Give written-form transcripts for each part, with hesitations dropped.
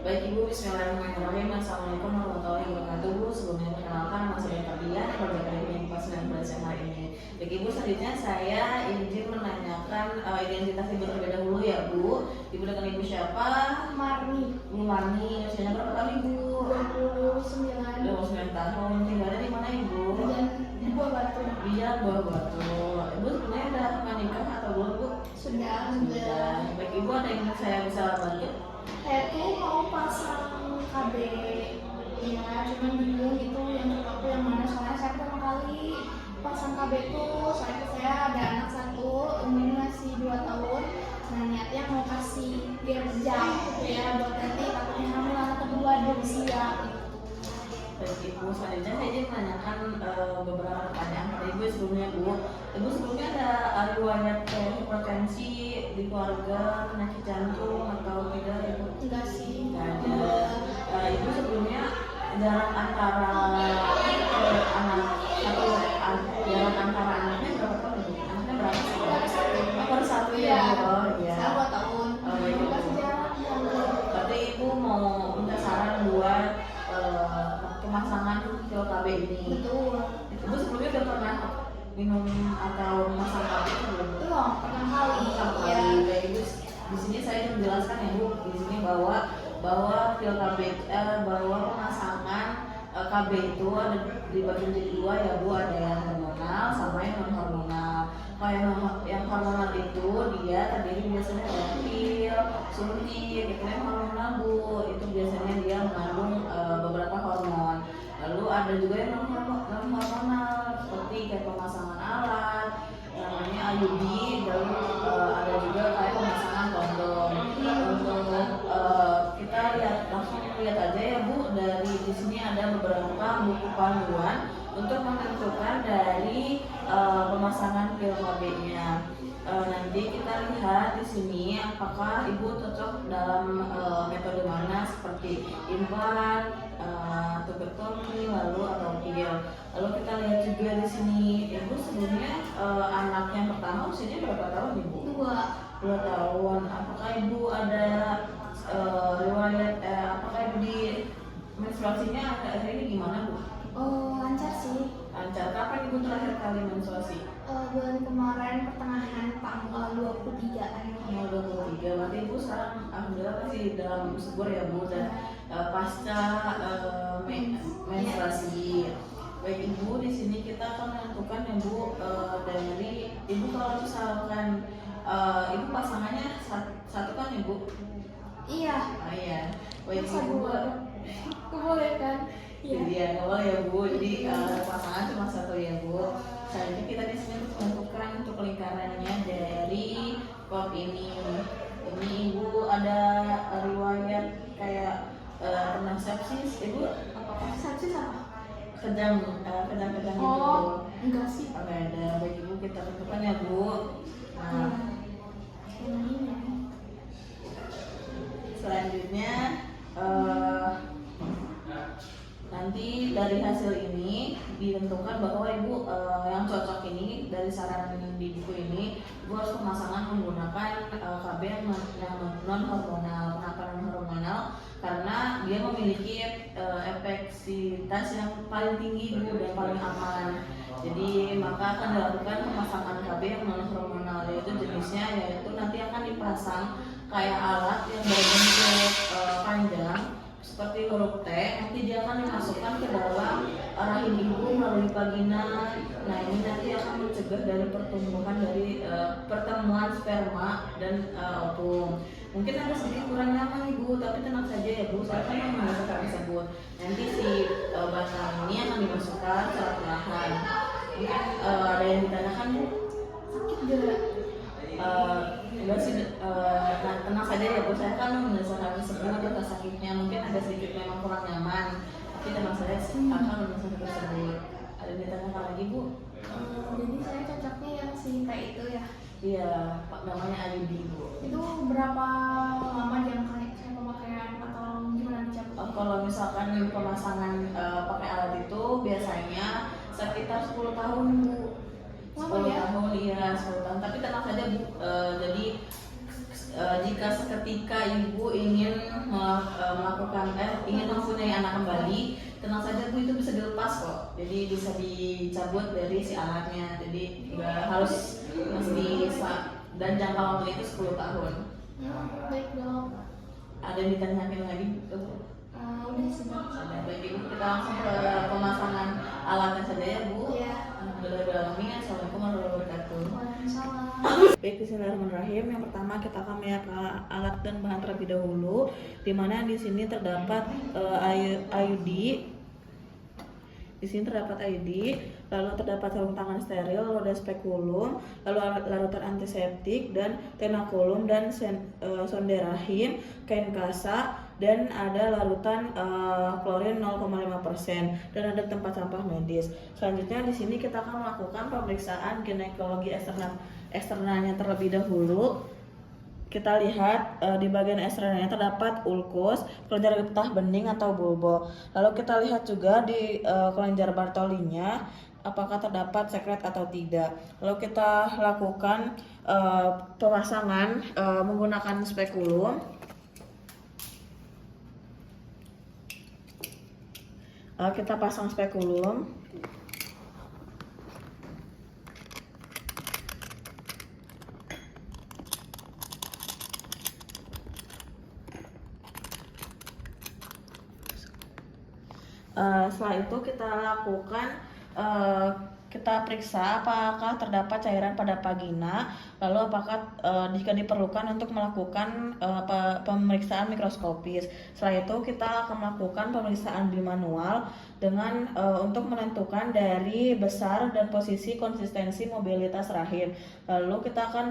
Baik Ibu, Bismillahirrahmanirrahim. Assalamualaikum warahmatullahi wabarakatuh. Bu, sebelumnya perkenalkan nama saya Fabian, keluarga kami yang pas 19 yang hari ini. Baik Ibu, selanjutnya saya izin menanyakan identitas Ibu terlebih dahulu ya Bu. Ibu dengan Ibu siapa? Marni. Ibu Marni, usianya berapa tahun Ibu? 29. 29 tahun. Tinggalnya di mana Ibu? Di Buah Batu. Iya, Buah Batu. Ibu sebenarnya udah menikah atau belum Bu? Sudah. Baik Ibu, ada yang saya bisa bantu? Saya tuh mau pasang KB, ya cuman bingung gitu yang menurut aku yang mana, soalnya saya pertama kali pasang KB tuh soalnya saya ada anak satu, umurnya masih 2 tahun. Nah niatnya mau kasih gerjang gitu ya buat nanti takutnya hamil anak kedua di usia gitu. Baik Ibu, selanjutnya saya ingin menanyakan beberapa pertanyaan pada Ibu sebelumnya Bu. Ibu sebelumnya ada riwayat hipertensi di keluarga, penyakit jantung atau tidak Ibu? Enggak sih. Tidak ada. Ibu sebelumnya jarak antara anak satu jarak antara anaknya berapa tahun Ibu? Anaknya berapa? Baru satu ya. ya Bu. Oh, ya. Saya 2 tahun. Baik Ibu. Kasih jarak. Berarti Ibu mau minta saran buat pemasangan pil KB ini. Betul. Ibu sebelumnya udah pernah minum atau memasang KB belum? Belum, pertama kali. Ya. Baik Ibu, di sini saya menjelaskan ya Bu, di sini bahwa pil KB, bahwa pemasangan KB itu ada dibagi menjadi dua ya Bu, ada yang hormonal sama yang non hormonal. Kalau yang hormonal itu dia terdiri biasanya dari pil, suntik, itu yang hormonal Bu, itu biasanya dia mengandung beberapa hormon. Lalu ada juga yang non hormonal seperti kayak pemasangan alat, namanya IUD, lalu ada juga kayak pemasangan kondom. Untuk kita langsung lihat aja ya Bu, dari di sini ada beberapa buku panduan untuk menentukan dari pemasangan pil KB-nya. Nanti kita lihat di sini apakah Ibu cocok dalam metode mana seperti implan, tubertomi, lalu atau pil. Lalu kita lihat juga di sini Ibu sebelumnya anak yang pertama usianya berapa tahun Ibu? 2 tahun. Apakah Ibu ada riwayat apakah Ibu di menstruasinya akhir ini gimana Bu? Lancar sih. Lancar. Kapan Ibu terakhir kali menstruasi? Bulan kemarin pertengahan tanggal 23-an. Tanggal 23. Berarti Ibu sekarang alhamdulillah masih dalam subur ya Bu, dan pasca menstruasi. Baik Ibu, di sini kita akan menentukan ya Bu, dari Ibu kalau misalkan Ibu pasangannya satu kan Ibu? Iya. Iya. Baik Ibu. Boleh kan? Jadi ya nggak boleh ya Bu. Jadi pasangan cuma satu ya Bu. Selanjutnya kita di sini untuk menentukan untuk lingkarannya dari pot ini. Ini Ibu ada riwayat kayak pernah sepsis, Ibu? Sepsis apa? Kejang gitu. Enggak sih. Oke, ada. Baik Ibu, kita tentukan ya Bu. Nah, selanjutnya nanti dari hasil ini ditentukan bahwa Ibu yang cocok ini dari saran di buku ini Ibu harus pemasangan menggunakan KB yang non hormonal. Kenapa non hormonal? Karena dia memiliki efektivitas yang paling tinggi Bu, dan paling aman. Jadi maka akan dilakukan pemasangan KB yang non hormonal, yaitu jenisnya nanti akan dipasang kayak alat yang berbentuk panjang seperti huruf T. Nanti dia akan dimasukkan ke dalam rahim ibu melalui vagina. Nah ini nanti akan mencegah dari pertumbuhan dari pertemuan sperma dan ovum. Mungkin ada sedikit kurang nyaman Ibu, tapi tenang saja ya Bu, saya akan menggunakan tersebut. Nanti si batang ini akan dimasukkan secara perlahan. Mungkin ada yang ditanyakan Bu? Sakit gak? Enggak sih, tenang saja ya Bu, saya kan menjelaskan sebelum atau sakitnya. Mungkin ada sedikit memang kurang nyaman, tapi tenang saja akan menjelaskan tersebut. Ada yang ditanyakan lagi Bu? Jadi saya cocoknya yang si kayak itu ya? Iya, namanya IUD Bu. Itu berapa lama jangka saya pemakaian atau gimana dicabut? Kalau misalkan pemasangan pakai alat itu biasanya sekitar 10 tahun Bu. 10 tahun, iya 10 tahun. Tapi tenang saja Bu, jadi jika seketika ibu ingin ingin mempunyai anak kembali, tenang saja Bu, itu bisa dilepas kok. Jadi bisa dicabut dari si alatnya. Jadi nggak harus mesti dan jangka waktu itu 10 tahun. Baik dok. Ada yang ditanyakan lagi? Udah sih dok. Ada. Baik Ibu, kita langsung ke pemasangan alatnya saja ya Bu. Iya. Bismillahirrahmanirrahim. Assalamualaikum warahmatullahi wabarakatuh. Waalaikumsalam. Baik, bismillahirrahmanirrahim. Yang pertama kita akan melihat alat dan bahan terlebih dahulu, di mana di sini terdapat IUD. Di sini terdapat IUD, lalu terdapat sarung tangan steril, lalu ada spekulum, lalu larutan antiseptik dan tenakulum dan sonde rahim, kain kasa, dan ada larutan klorin 0,5% dan ada tempat sampah medis. Selanjutnya di sini kita akan melakukan pemeriksaan ginekologi eksternalnya terlebih dahulu. Kita lihat di bagian eksternalnya terdapat ulkus, kelenjar getah bening atau bulbo. Lalu kita lihat juga di kelenjar Bartolinya apakah terdapat sekret atau tidak. Lalu kita lakukan pemasangan menggunakan spekulum. Kita pasang spekulum. Setelah itu kita lakukan kita periksa apakah terdapat cairan pada vagina, lalu apakah jika diperlukan untuk melakukan pemeriksaan mikroskopis. Setelah itu kita akan melakukan pemeriksaan bimanual dengan untuk menentukan dari besar dan posisi konsistensi mobilitas rahim. Lalu kita akan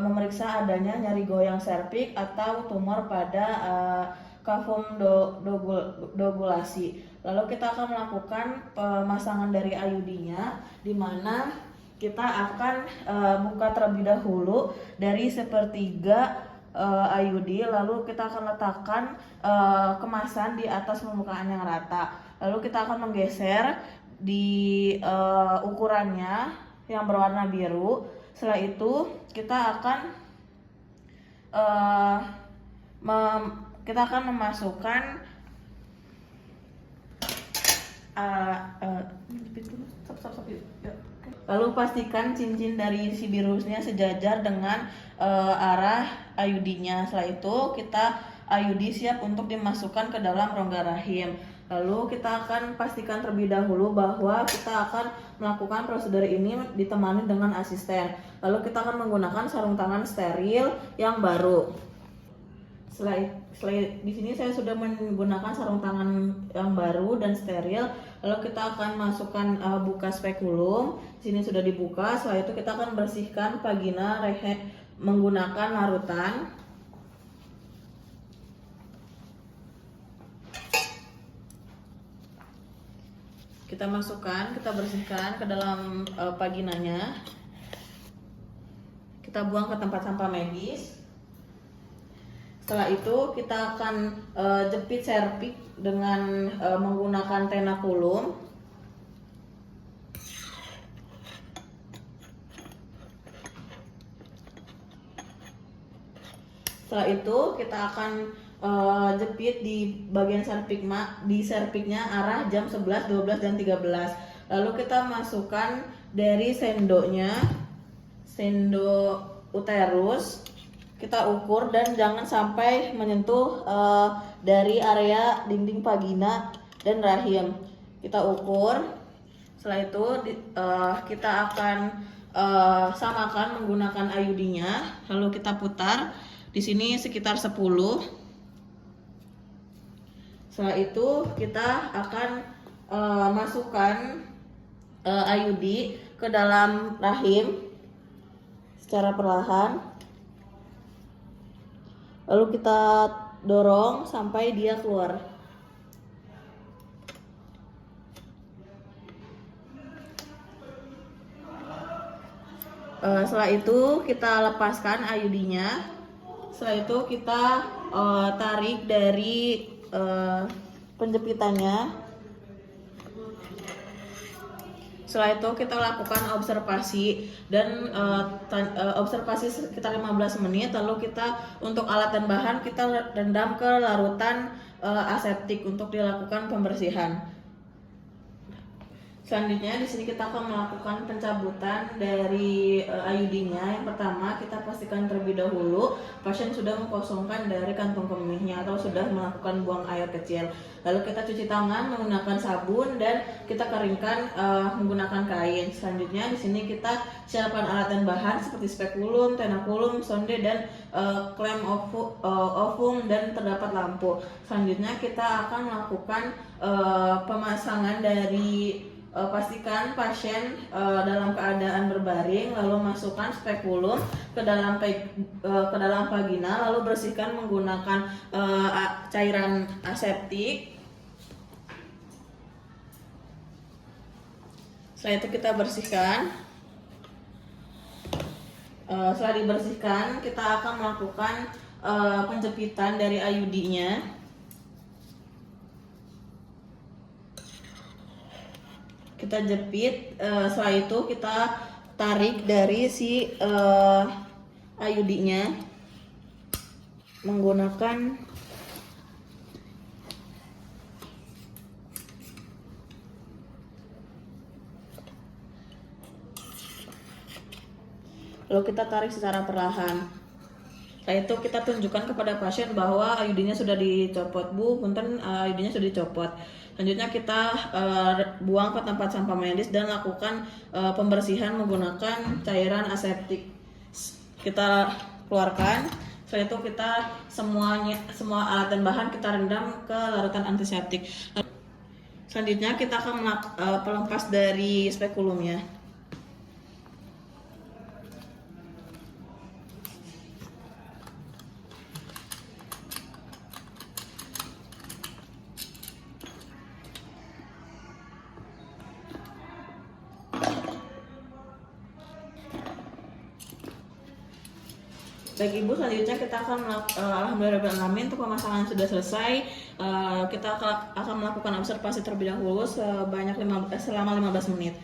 memeriksa adanya nyeri goyang serviks atau tumor pada kavum dovulasi. Lalu kita akan melakukan pemasangan dari IUD-nya, di mana kita akan buka terlebih dahulu dari sepertiga IUD, lalu kita akan letakkan kemasan di atas permukaan yang rata. Lalu kita akan menggeser di ukurannya yang berwarna biru. Setelah itu kita akan memasukkan lalu pastikan cincin dari si virusnya sejajar dengan arah IUD-nya. Setelah itu IUD siap untuk dimasukkan ke dalam rongga rahim. Lalu kita akan pastikan terlebih dahulu bahwa kita akan melakukan prosedur ini ditemani dengan asisten. Lalu kita akan menggunakan sarung tangan steril yang baru. Setelah di sini saya sudah menggunakan sarung tangan yang baru dan steril. Lalu kita akan masukkan buka spekulum. Di sini sudah dibuka. Setelah itu kita akan bersihkan vagina menggunakan larutan. Kita masukkan, kita bersihkan ke dalam vaginanya. Kita buang ke tempat sampah medis. Setelah itu kita akan jepit serviks dengan menggunakan tenakulum. Setelah itu kita akan jepit di bagian serviknya arah jam 11, 12, dan 13. Lalu kita masukkan dari sendok uterus. Kita ukur dan jangan sampai menyentuh dari area dinding vagina dan rahim. Kita ukur. Setelah itu kita akan samakan menggunakan IUD-nya. Lalu kita putar. Di sini sekitar 10. Setelah itu kita akan masukkan IUD ke dalam rahim secara perlahan. Lalu kita dorong sampai dia keluar. Setelah itu kita lepaskan IUD-nya. Setelah itu kita tarik dari penjepitannya. Setelah itu kita lakukan observasi dan observasi sekitar 15 menit. Lalu kita untuk alat dan bahan kita rendam ke larutan aseptik untuk dilakukan pembersihan. Selanjutnya di sini kita akan melakukan pencabutan dari IUD-nya. Yang pertama kita pastikan terlebih dahulu pasien sudah mengkosongkan dari kantung kemihnya atau sudah melakukan buang air kecil. Lalu kita cuci tangan menggunakan sabun dan kita keringkan menggunakan kain. Selanjutnya di sini kita siapkan alat dan bahan seperti spekulum, tenakulum, sonde dan klem ovum dan terdapat lampu. Selanjutnya kita akan melakukan pemasangan dari pastikan pasien dalam keadaan berbaring, lalu masukkan spekulum ke dalam vagina, lalu bersihkan menggunakan cairan aseptik. Setelah itu kita bersihkan. Setelah dibersihkan, kita akan melakukan penjepitan dari IUD-nya. Kita jepit, setelah itu kita tarik dari si IUD-nya menggunakan lalu kita tarik secara perlahan. Setelah itu kita tunjukkan kepada pasien bahwa IUD-nya sudah dicopot. Bu, punten, IUD-nya sudah dicopot. Selanjutnya kita buang ke tempat sampah medis dan lakukan pembersihan menggunakan cairan aseptik. Kita keluarkan. Setelah itu kita semua alat dan bahan kita rendam ke larutan antiseptik. Selanjutnya kita akan pelepas dari spekulumnya. Baik Ibu, selanjutnya kita akan alhamdulillah untuk pemasangan sudah selesai. Kita akan melakukan observasi terlebih dahulu selama 15 menit.